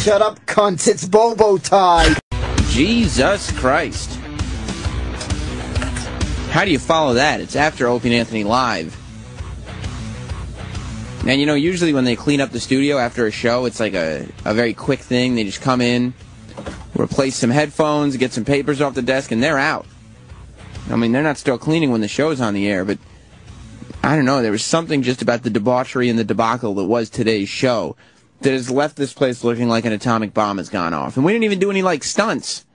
Shut up, cunts. It's Bobo time. Jesus Christ. How do you follow that? It's after Opie and Anthony Live. And you know, usually when they clean up the studio after a show, it's like a very quick thing. They just come in, replace some headphones, get some papers off the desk, and they're out. I mean, they're not still cleaning when the show's on the air, but I don't know. There was something just about the debauchery and the debacle that was today's show that has left this place looking like an atomic bomb has gone off. And we didn't even do any, like, stunts.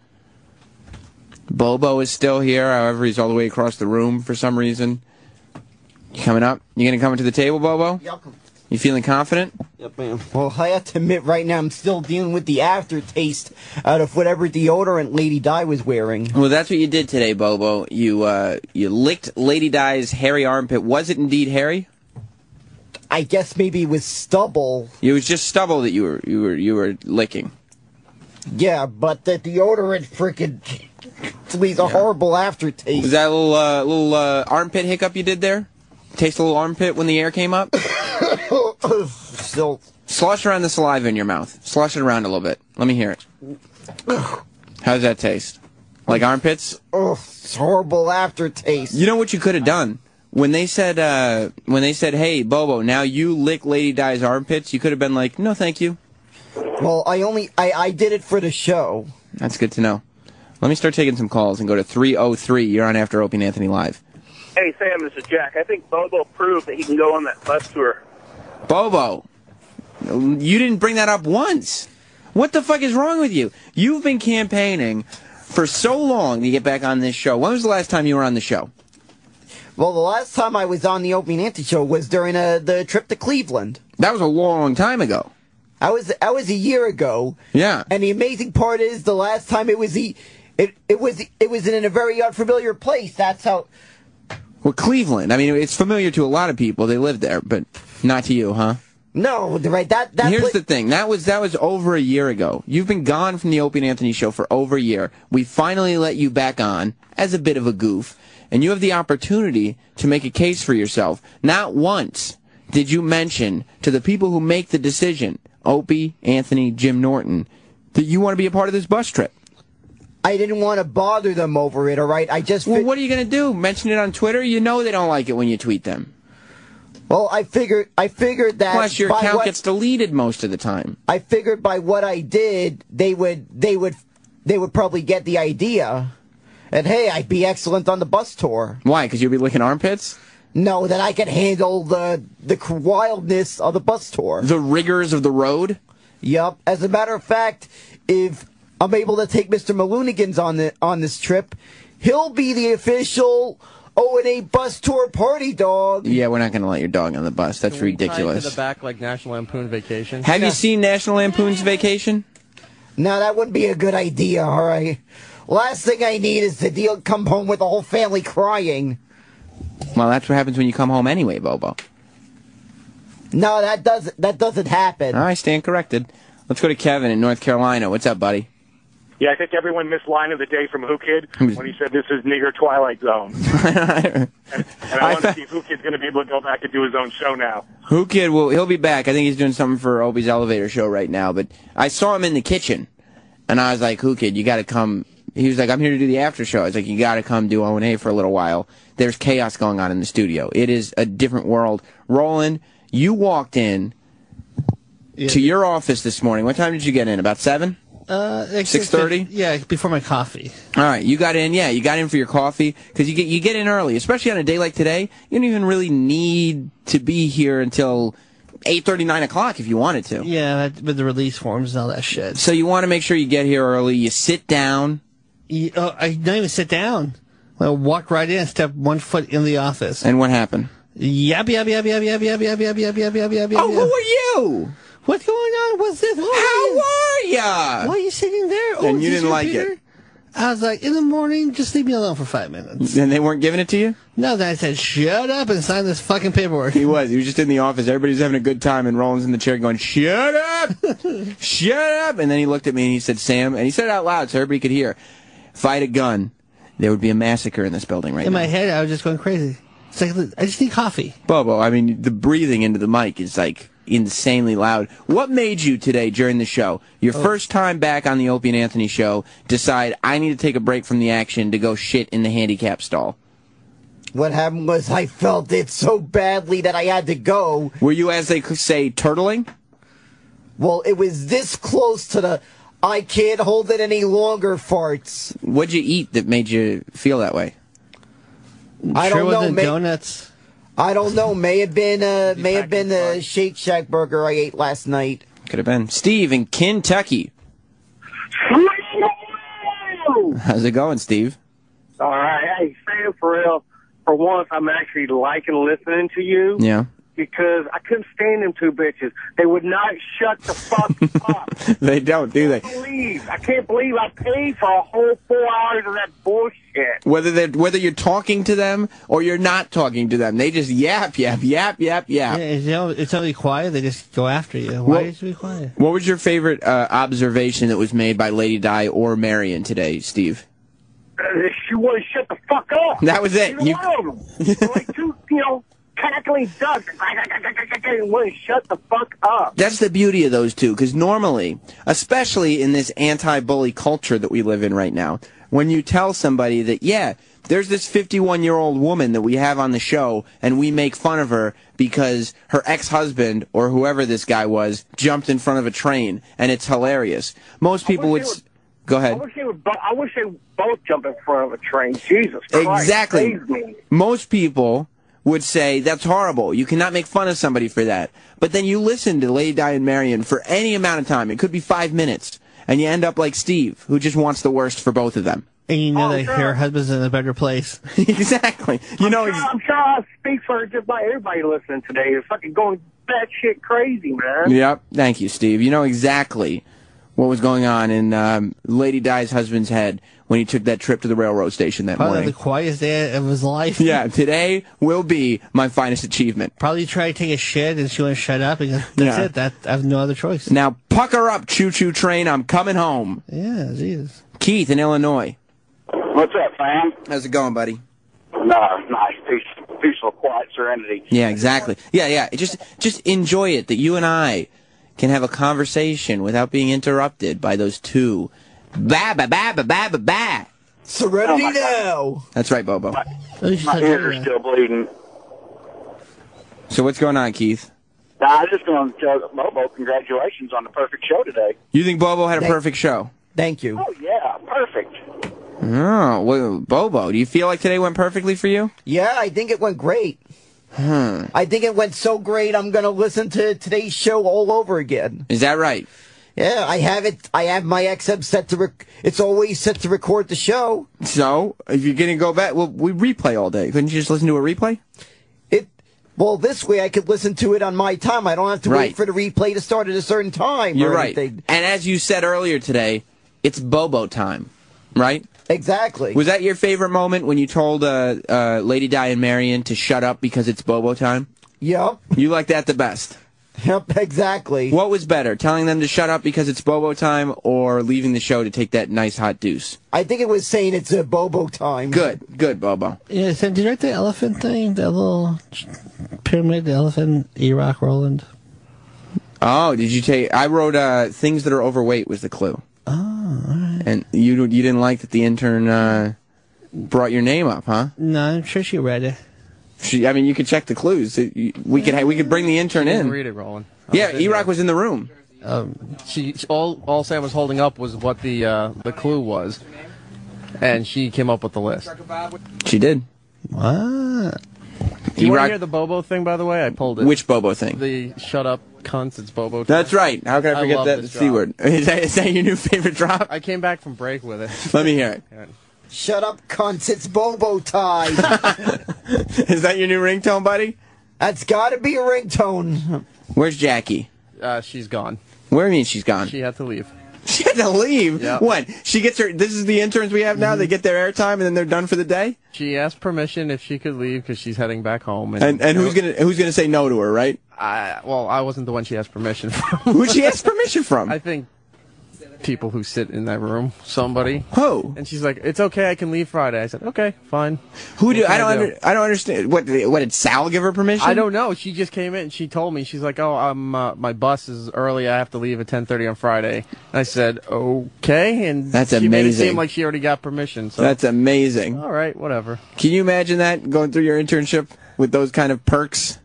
Bobo is still here. However, he's all the way across the room for some reason. You coming up? You going to come to the table, Bobo? Yep. You feeling confident? Yep, ma'am. Well, I have to admit right now I'm still dealing with the aftertaste out of whatever deodorant Lady Di was wearing. Well, that's what you did today, Bobo. You licked Lady Di's hairy armpit. Was it indeed hairy? I guess maybe it was stubble. It was just stubble that you were licking. Yeah, but the deodorant freaking leaves a horrible aftertaste. Was that a little armpit hiccup you did there? Taste a little armpit when the air came up? Still. Slosh around the saliva in your mouth. Slosh it around a little bit. Let me hear it. How does that taste? Like armpits? Oh, it's horrible aftertaste. You know what you could have done? When they said, hey, Bobo, now you lick Lady Di's armpits, you could have been like, no, thank you. Well, I did it for the show. That's good to know. Let me start taking some calls and go to 303. You're on After Opie and Anthony Live. Hey, Sam, this is Jack. I think Bobo proved that he can go on that bus tour. Bobo, you didn't bring that up once. What the fuck is wrong with you? You've been campaigning for so long to get back on this show. When was the last time you were on the show? Well, the last time I was on the Opie and Anthony show was during the trip to Cleveland. That was a long time ago. I was a year ago. Yeah. And the amazing part is the last time it was in a very unfamiliar place. That's how. Well, Cleveland. I mean, it's familiar to a lot of people. They live there, but not to you, huh? No, right. Here's the thing. That was over a year ago. You've been gone from the Opie and Anthony show for over a year. We finally let you back on as a bit of a goof, and you have the opportunity to make a case for yourself. Not once did you mention to the people who make the decision, Opie, Anthony, Jim Norton, that you want to be a part of this bus trip. I didn't want to bother them over it, all right? Well, what are you going to do? Mention it on Twitter? You know they don't like it when you tweet them. Well, I figured that... Plus, your account gets deleted most of the time. I figured by what I did, they would probably get the idea. And, hey, I'd be excellent on the bus tour. Why? Because you'd be licking armpits? No, that I could handle the wildness of the bus tour. The rigors of the road? Yup. As a matter of fact, if I'm able to take Mr. Maloonigans on this trip, he'll be the official O&A bus tour party dog. Yeah, we're not going to let your dog on the bus. That's ridiculous. To the back like National Lampoon's Vacation. Have you seen National Lampoon's Vacation? No, that wouldn't be a good idea, all right? Last thing I need is to come home with the whole family crying. Well, that's what happens when you come home anyway, Bobo. No, that doesn't happen. All right, stand corrected. Let's go to Kevin in North Carolina. What's up, buddy? Yeah, I think everyone missed line of the day from Whoo Kid when he said this is nigger Twilight Zone. and I want to see if Whoo Kid's going to be able to go back and do his own show now. Whoo Kid, he'll be back. I think he's doing something for Opie's Elevator show right now. But I saw him in the kitchen, and I was like, Whoo Kid, you got to come. He was like, I'm here to do the after show. I was like, you got to come do O&A for a little while. There's chaos going on in the studio. It is a different world. Roland, you walked in to your office this morning. What time did you get in? About 7? 6:30? Yeah, before my coffee. All right, you got in. Yeah, you got in for your coffee because you get in early, especially on a day like today. You don't even really need to be here until 8:30, 9 o'clock if you wanted to. Yeah, with the release forms and all that shit. So you want to make sure you get here early. You sit down. I don't even sit down. I walk right in, step 1 foot in the office. And what happened? Yab. Oh, who are you? What's going on? What's this? How are ya? Why are you sitting there? And you didn't like it. I was like, in the morning, just leave me alone for 5 minutes. And they weren't giving it to you? No, then I said, shut up and sign this fucking paperwork. He was just in the office. Everybody's having a good time, and Roland's in the chair going, shut up! Shut up! And then he looked at me and he said, Sam, and he said it out loud so everybody could hear, if I had a gun, there would be a massacre in this building right now. In my head, I was just going crazy. It's like, I just need coffee. Bobo, I mean, the breathing into the mic is like, insanely loud. What made you today during the show, your first time back on the Opie and Anthony show, decide I need to take a break from the action to go shit in the handicap stall? What happened was I felt it so badly that I had to go. Were you, as they say, turtling? Well, it was this close to the I can't hold it any longer farts. What'd you eat that made you feel that way? I don't know. Donuts. I don't know. May have been the Shake Shack burger I ate last night. Could have been. Steve in Kentucky. How's it going, Steve? All right. Hey, Sam, for real, for once, I'm actually liking listening to you. Yeah. Because I couldn't stand them two bitches. They would not shut the fuck up. They don't, do they? I can't believe I paid for a whole 4 hours of that bullshit. Whether you're talking to them or you're not talking to them, they just yap, yap, yap, yap, yap. Yeah, it's only quiet. They just go after you. Why is it be quiet? What was your favorite observation that was made by Lady Di or Marion today, Steve? She wouldn't shut the fuck up. That was it. She like two, cackling ducks. Wouldn't shut the fuck up. That's the beauty of those two, because normally, especially in this anti-bully culture that we live in right now, when you tell somebody that, yeah, there's this 51-year-old woman that we have on the show, and we make fun of her because her ex-husband, or whoever this guy was, jumped in front of a train, and it's hilarious. Most people would... Go ahead. I wish they would both jump in front of a train. Jesus Christ. Exactly. Save me. Most people would say, that's horrible. You cannot make fun of somebody for that. But then you listen to Lady Di and Marion for any amount of time. It could be 5 minutes. And you end up like Steve, who just wants the worst for both of them. And you know that her husband's in a better place. Exactly. I'm sure I speak for just about everybody listening today. They're fucking going batshit crazy, man. Yep. Thank you, Steve. You know exactly what was going on in Lady Di's husband's head when he took that trip to the railroad station that morning. Probably the quietest day of his life. Yeah, today will be my finest achievement. Probably tried to take a shit and she wouldn't shut up. And that's it. I have no other choice. Now, pucker up, choo-choo train. I'm coming home. Yeah, Jesus. Keith in Illinois. What's up, fam? How's it going, buddy? Nice, peaceful, quiet serenity. Yeah, exactly. Yeah. Just enjoy it that you and I can have a conversation without being interrupted by those two. Ba-ba-ba-ba-ba-ba-ba. Serenity now. That's right, Bobo. My ears are still bleeding. So what's going on, Keith? I just going to tell Bobo, congratulations on the perfect show today. You think Bobo had a perfect show? Thank you. Oh, yeah, perfect. Oh, well, Bobo, do you feel like today went perfectly for you? Yeah, I think it went great. I think it went so great, I'm going to listen to today's show all over again. Is that right? Yeah, I have it. I have my XM set to it's always set to record the show. So, if you're going to go back, well, we replay all day. Couldn't you just listen to a replay? Well, this way I could listen to it on my time. I don't have to wait for the replay to start at a certain time. You're right. And as you said earlier today, it's Bobo time, right? Exactly. Was that your favorite moment when you told Lady Di and Marion to shut up because it's Bobo time? Yep. You like that the best? Yep, exactly. What was better, telling them to shut up because it's Bobo time or leaving the show to take that nice hot deuce? I think it was saying it's a Bobo time. Good, Bobo. Yeah, so did you write the elephant thing? That little pyramid, the elephant, E-Rock Roland? Oh, did you take... I wrote things that are overweight was the clue. Oh, all right. And you didn't like that the intern brought your name up, huh? No, I'm sure she read it. I mean, you could check the clues. We could bring the intern in. Read it, Roland. Yeah, E-Rock was in the room. All Sam was holding up was what the clue was, and she came up with the list. She did. What? Do you want to hear the Bobo thing, by the way? I pulled it. Which Bobo thing? The shut up cunts, it's Bobo. That's right. How can I forget that C word? Is that your new favorite drop? I came back from break with it. Let me hear it. Shut up, cunts. It's Bobo time. Is that your new ringtone, buddy? That's got to be a ringtone. Where's Jackie? She's gone. What do you mean she's gone? She had to leave. She had to leave? Yep. What? She gets her... This is the interns we have now? They get their airtime and then they're done for the day? She asked permission if she could leave because she's heading back home. And who's gonna say no to her, right? Well, I wasn't the one she asked permission from. Who'd she ask permission from? I think people who sit in that room. Somebody. Who? And she's like, "It's okay, I can leave Friday." I said, "Okay, fine." Who do I don't understand. What did Sal give her permission? I don't know. She just came in and she told me. She's like, "Oh, my bus is early. I have to leave at 10:30 on Friday." And I said, "Okay." And that's she amazing. made it seem like she already got permission. So that's amazing. All right, whatever. Can you imagine that going through your internship with those kind of perks?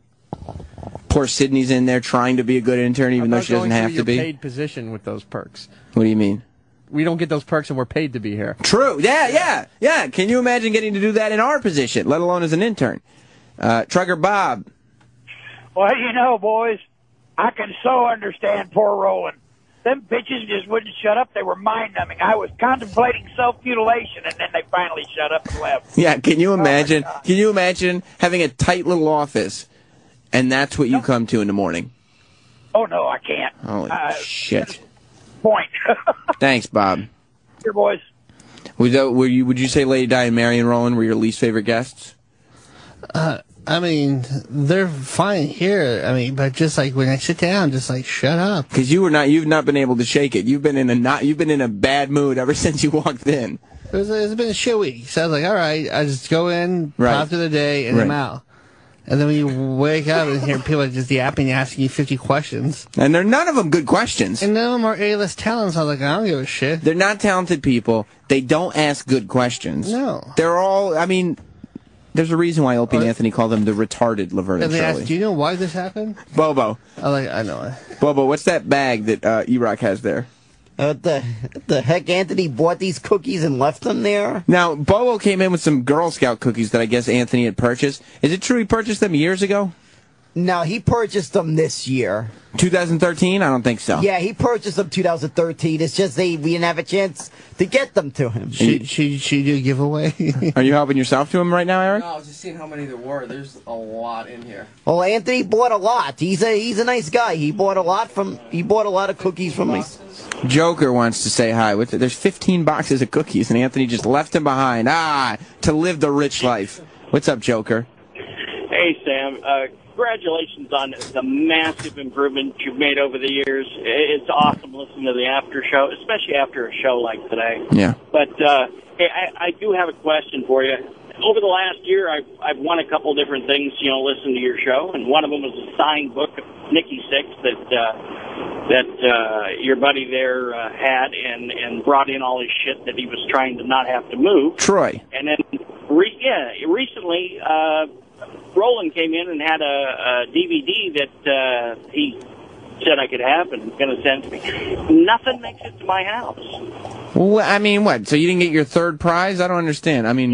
Poor Sydney's in there trying to be a good intern, even though she doesn't have to be. Paid position with those perks. What do you mean? We don't get those perks, and we're paid to be here. True. Yeah. Can you imagine getting to do that in our position, let alone as an intern? Trucker Bob. Well, you know, boys, I can so understand poor Roland. Them bitches just wouldn't shut up. They were mind-numbing. I was contemplating self-mutilation, and then they finally shut up and left. Yeah, can you imagine? Can you imagine having a tight little office, and that's what you come to in the morning? Oh, no, I can't. Holy shit. Point. Thanks, Bob. Here, boys. Would you say Lady Di and Mary and Roland were your least favorite guests? I mean, they're fine here. I mean, but just like when I sit down, just like shut up. Because you've not been able to shake it. You've been in a bad mood ever since you walked in. It's been a shit week. So I was like, all right, I just go in, pop through the day, and I'm out. And then when you wake up and hear people just yapping, asking you 50 questions. And none of them good questions. And none of them are A-list talents. I was like, I don't give a shit. They're not talented people. They don't ask good questions. No. They're all, I mean, there's a reason why Opie and Anthony call them the retarded Laverne and they Shirley. asked, do you know why this happened? Bobo. I know it. Bobo, what's that bag that E-Rock has there? The heck, Anthony bought these cookies and left them there? Now, Bobo came in with some Girl Scout cookies that I guess Anthony had purchased. Is it true he purchased them years ago? No, he purchased them this year. 2013? I don't think so. Yeah, he purchased them 2013. It's just we didn't have a chance to get them to him. She do a giveaway. Are you helping yourself to him right now, Eric? No, I was just seeing how many there were. There's a lot in here. Well, Anthony bought a lot. He's a nice guy. He bought a lot of cookies from me. Joker wants to say hi. There's 15 boxes of cookies, and Anthony just left them behind. To live the rich life. What's up, Joker? Hey, Sam. Congratulations on the massive improvement you've made over the years. It's awesome listening to the after show, especially after a show like today. Yeah. But hey, I do have a question for you. Over the last year, I've won a couple different things, listening to your show, and one of them was a signed book of Nikki Sixx that your buddy there had and brought in all his shit that he was trying to not have to move. Troy. And then, recently, Roland came in and had a DVD that he said I could have and was going to send to me. Nothing makes it to my house. Well, I mean, what? So you didn't get your third prize? I don't understand. I mean...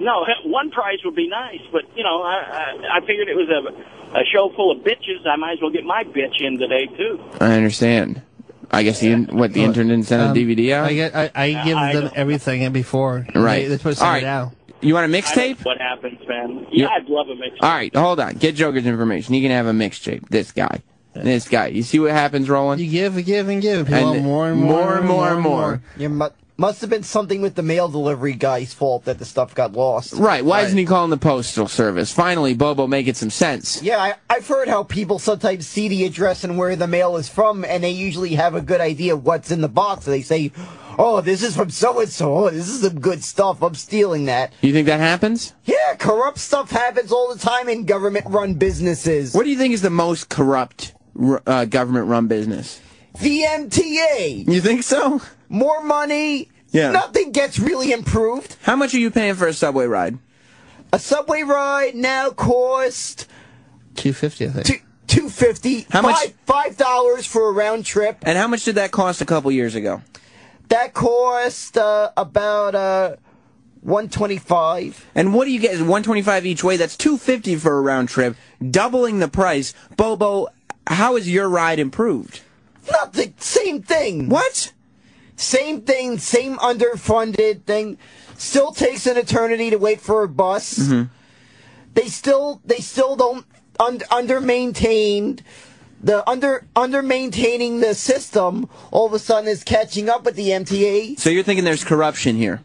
No, one prize would be nice, but, I figured it was a show full of bitches. I might as well get my bitch in today, too. I understand. I guess the intern didn't send a DVD out? I give them everything before. Right. They're supposed to send it out. You want a mixtape? What happens, man? Yeah, I'd love a mixtape. All right, hold on. Get Joker's information. He can have a mixtape. This guy. You see what happens, Roland? You give and give and give. People want more and more. Must have been something with the mail delivery guy's fault that the stuff got lost. Right. Why isn't he calling the postal service? Finally, Bobo making some sense. Yeah, I've heard how people sometimes see the address and where the mail is from, and they usually have a good idea of what's in the box. They say, oh, this is from so-and-so. Oh, this is some good stuff. I'm stealing that. You think that happens? Yeah, corrupt stuff happens all the time in government-run businesses. What do you think is the most corrupt government-run business? The MTA. You think so? More money. Yeah. Nothing gets really improved. How much are you paying for a subway ride? A subway ride now costs $2.50, I think. $2.50. How much? $5 for a round trip. And how much did that cost a couple years ago? That cost about $125. And what do you get? $125 each way. That's $2.50 for a round trip, doubling the price. Bobo, how has your ride improved? Nothing. Same thing. What? Same thing. Same underfunded thing. Still takes an eternity to wait for a bus. Mm-hmm. They still don't under-maintained. Under-maintaining the system all of a sudden is catching up with the MTA. So you're thinking there's corruption here?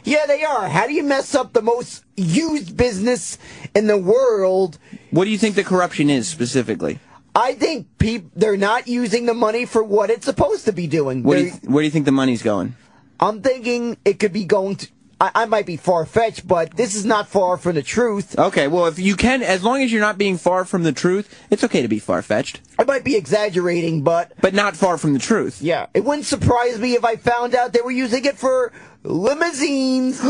Yeah, they are. How do you mess up the most used business in the world? What do you think the corruption is specifically? I think they're not using the money for what it's supposed to be doing. Where do you think the money's going? I'm thinking it could be going to... I might be far-fetched, but this is not far from the truth. Okay, well, if you can, as long as you're not being far from the truth, it's okay to be far-fetched. I might be exaggerating, but... But not far from the truth. Yeah, it wouldn't surprise me if I found out they were using it for limousines,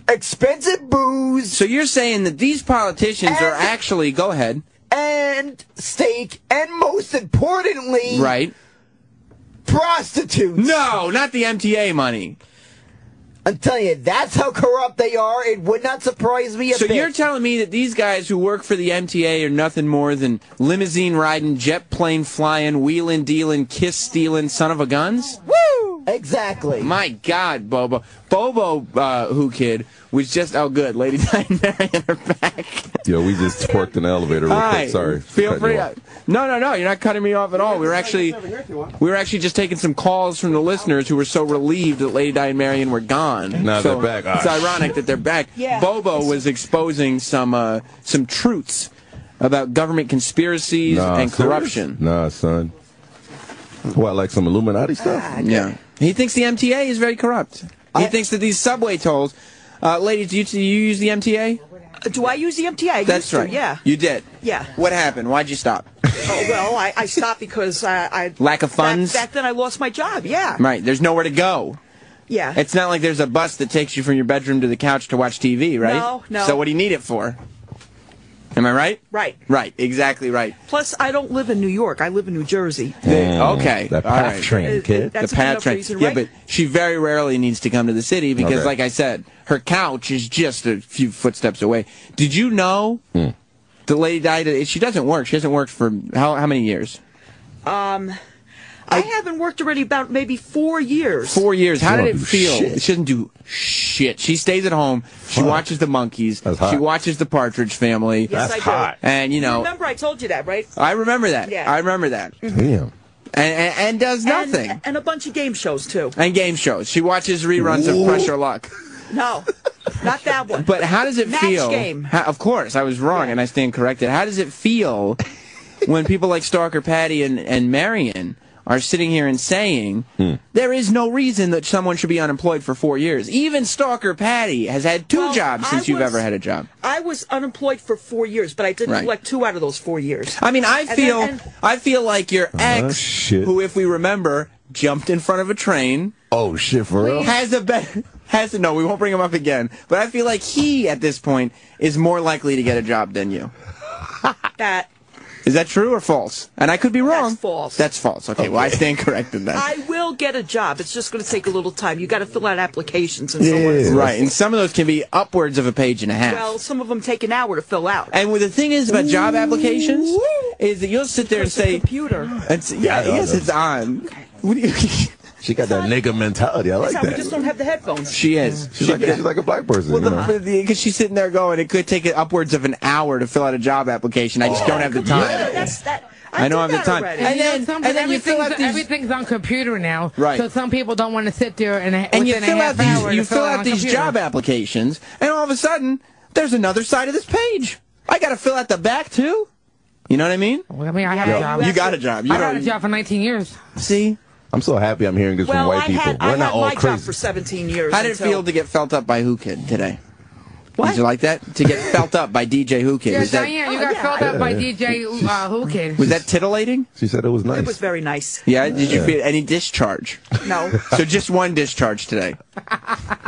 expensive booze... So you're saying that these politicians are actually... Go ahead. And steak, and most importantly... Right. Prostitutes. No, not the MTA money. I'm telling you, that's how corrupt they are. It would not surprise me a bit. So you're telling me that these guys who work for the MTA are nothing more than limousine riding, jet plane flying, wheeling dealing, kiss stealing, son of a guns? Woo! Exactly. My God, Bobo. Bobo, Whoo Kid, was just... Oh, good. Lady Di and Marion are back. Yo, we just twerked in the elevator real quick. Sorry. Feel free. No, you're not cutting me off at all. We were actually just taking some calls from the listeners who were so relieved that Lady Di and Marion were gone. Now they're back. It's ironic that they're back. Yeah. Bobo was exposing some truths about government conspiracies and corruption. Nah, son. What, like some Illuminati stuff? Yeah. He thinks the MTA is very corrupt. He thinks that these subway tolls... ladies, do you use the MTA? Do I use the MTA? That's right. Yeah. You did? Yeah. What happened? Why'd you stop? Oh, well, I stopped because I... Lack of funds? Back then I lost my job, yeah. Right. There's nowhere to go. Yeah. It's not like there's a bus that takes you from your bedroom to the couch to watch TV, right? No. So what do you need it for? Am I right? Right. Right. Exactly right. Plus, I don't live in New York. I live in New Jersey. Okay. That PATH train, kid. That's the PATH train. reason, Yeah, right? but she very rarely needs to come to the city because, Okay. like I said, her couch is just a few footsteps away. Did you know the lady died? She doesn't work. She hasn't worked for how many years? I haven't worked already about maybe 4 years. 4 years. How did it don't do feel? shit. She doesn't do shit. She stays at home. She watches the monkeys. That's hot. She watches the Partridge Family. Yes, That's I do. hot. And, you know... Remember I told you that, right? I remember that. Yeah. I remember that. Damn. And does nothing. And a bunch of game shows, too. And game shows. She watches reruns of Crush Your Luck. No, not that one. But how does it Match feel? Game. Of course, I was wrong, and I stand corrected. How does it feel when people like Stalker Patty and Marion are sitting here and saying there is no reason that someone should be unemployed for 4 years? Even Stalker Patty has had two jobs since you've ever had a job. I was unemployed for 4 years, but I did collect 2 out of those 4 years. I mean, I feel like your ex, shit. who, if we remember, jumped in front of a train. Oh, shit, for real? No, we won't bring him up again. But I feel like he, at this point, is more likely to get a job than you. Is that true or false? And I could be wrong. That's false. That's false. Okay, well, I stand corrected then. I will get a job. It's just going to take a little time. You got to fill out applications and so on. Right, and some of those can be upwards of a page and a half. Well, some of them take an hour to fill out. And the thing is about job applications is that you'll sit there and say, computer. Yes, it's on. What do you? She got that nigga mentality. I like We that. just don't have the headphones. She is. She's like a black person. Well, because she's sitting there going, it could take upwards of an hour to fill out a job application. I just don't have the time. I don't have the time. And then you fill out everything's on computer now. Right. So some people don't want to sit there and you fill out these job applications, and all of a sudden, there's another side of this page. I got to fill out the back too. You know what I mean? Well, I mean, I had a job. You got a job. I had a job for 19 years. See? I'm so happy I'm hearing this from white people. We're not all I had my crazy. job for 17 years. How did it feel to get felt up by Whoo Kid today? What? Did you like that? To get felt up by DJ Whoo Kid? Yeah, Diane, you got felt up by DJ Whoo Kid. Was that titillating? She said it was nice. It was very nice. Yeah? Did you feel any discharge? No. So just one discharge today?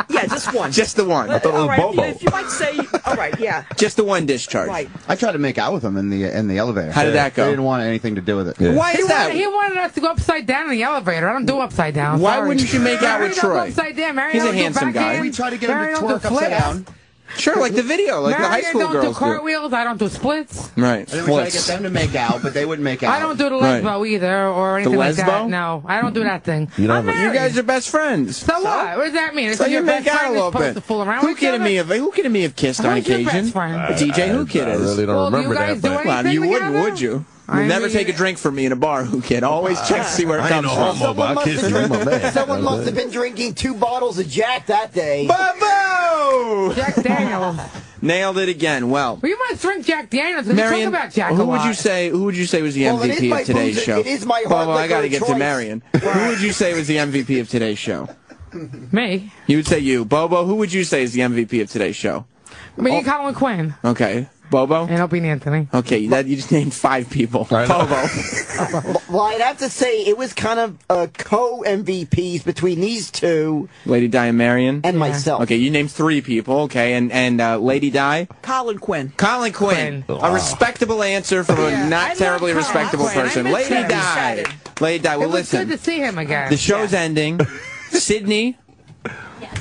Yeah, just one. Just the one. I thought it was Bobo. If you might say, all right, yeah. Just the one discharge. Right. I tried to make out with him in the elevator. How did that go? They didn't want anything to do with it. Yeah. Why is that? He wanted us to go upside down in the elevator. I don't do upside down. Why Sorry. wouldn't you make out with Mary don't go Troy? upside down. Mary He's a don't do handsome guy. backhand. We tried to get him Mary to don't do twerk upside flips. down. Sure, like the video, like the high school don't girls do cartwheels. I don't do splits. Right. And then we tried to get them to make out, but they wouldn't make out. I don't do the lesbo either or anything like that. lesbo? No, I don't do that thing. You don't I'm have a- You married. guys are best friends. So what? What does that mean? So you your make best out a friend little is supposed bit. to fool around Who with each kidding other? me have kissed on Who's your occasion? best friend? DJ Whoo Kid I is. really don't Well, do remember you guys that. do But Well, anything you wouldn't, together? would you? I You'll never mean- take a drink from me in a bar, Whoo Kid. Always check to see where it I ain't comes no from. homo, but I kissed him. I'm a man. Someone must have been drinking 2 bottles of Jack that day. Bobo! Jack Daniels. Nailed it again. Well, you must drink Jack Daniels. We Marion, talk about Jack who a would lot. you say? Who would you say was the MVP of today's show? It is my hard I got to get to choice. Marion. Who would you say was the MVP of today's show? Me. You would say you. Bobo, who would you say is the MVP of today's show? Me, Colin Quinn. Okay. Bobo? And Opie Anthony. Okay, you just named 5 people. Bobo. Well, I'd have to say it was kind of co-MVPs between these two. Lady Di and Marion? And myself. Okay, you named 3 people. Okay, and Lady Di? Colin Quinn. Colin Quinn. A respectable answer from a not terribly respectable person. Lady Di. Lady Di, well, listen. It was good to see him again. The show's ending. Sydney,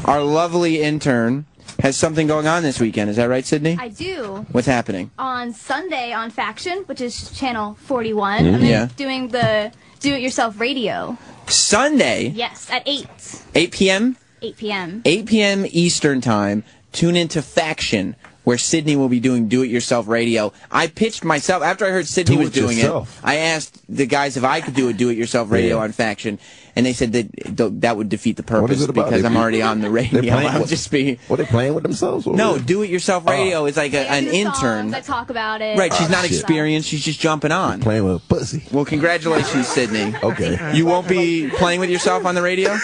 our lovely intern, has something going on this weekend. Is that right, Sydney? I do. What's happening? On Sunday on Faction, which is channel 41, I'm doing the do-it-yourself radio. Sunday? Yes, at 8. 8 p.m.? 8 p.m. 8 p.m. Eastern Time. Tune into Faction, where Sydney will be doing do-it-yourself radio. I pitched myself, after I heard Sydney was doing it, I asked the guys if I could do a do-it-yourself radio on Faction, and they said that would defeat the purpose because I'm already on the radio. I'll just be... What, they playing with themselves? Or no, do-it-yourself radio is like an intern. I talk about it. Right, she's not experienced, she's just jumping on. They're playing with a pussy. Well, congratulations, Sydney. Okay. You won't be playing with yourself on the radio?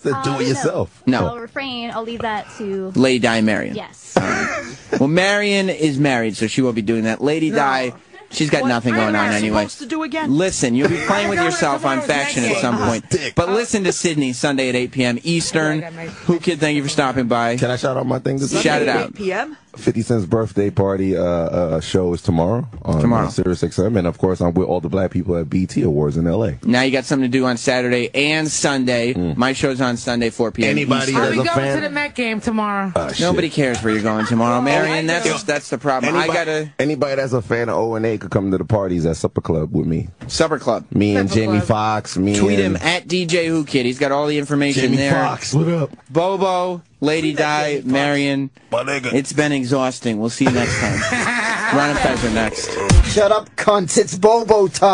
Do it yourself. No. I'll refrain. I'll leave that to... Lady Di and Marion. Yes. Well, Marion is married, so she won't be doing that. Lady Di, she's got nothing going on anyway. Supposed to do again? Listen, you'll be playing with yourself on Faction at some point. But listen to Sydney Sunday at 8 p.m. Eastern. Who Kid, thank you for stopping by. Can I shout out my thing this Shout it out. 8 p.m.? 50 Cent's birthday party show is tomorrow on Sirius XM, and of course I'm with all the black people at BT Awards in LA. Now you got something to do on Saturday and Sunday. My show's on Sunday 4 p.m. Anybody I'll that's be a going fan? to the Met game tomorrow. Nobody cares where you're going tomorrow, Marion. That's the problem. Anybody that's a fan of O&A could come to the parties at Supper Club with me. Supper Club. Me and Jamie Foxx. Tweet him at DJ Whoo Kid. He's got all the information Jamie there. Foxx, what up? Bobo, Lady Di, Marion. It's been exhausting. We'll see you next time. Ron and Fez are next. Shut up, cunts. It's Bobo time.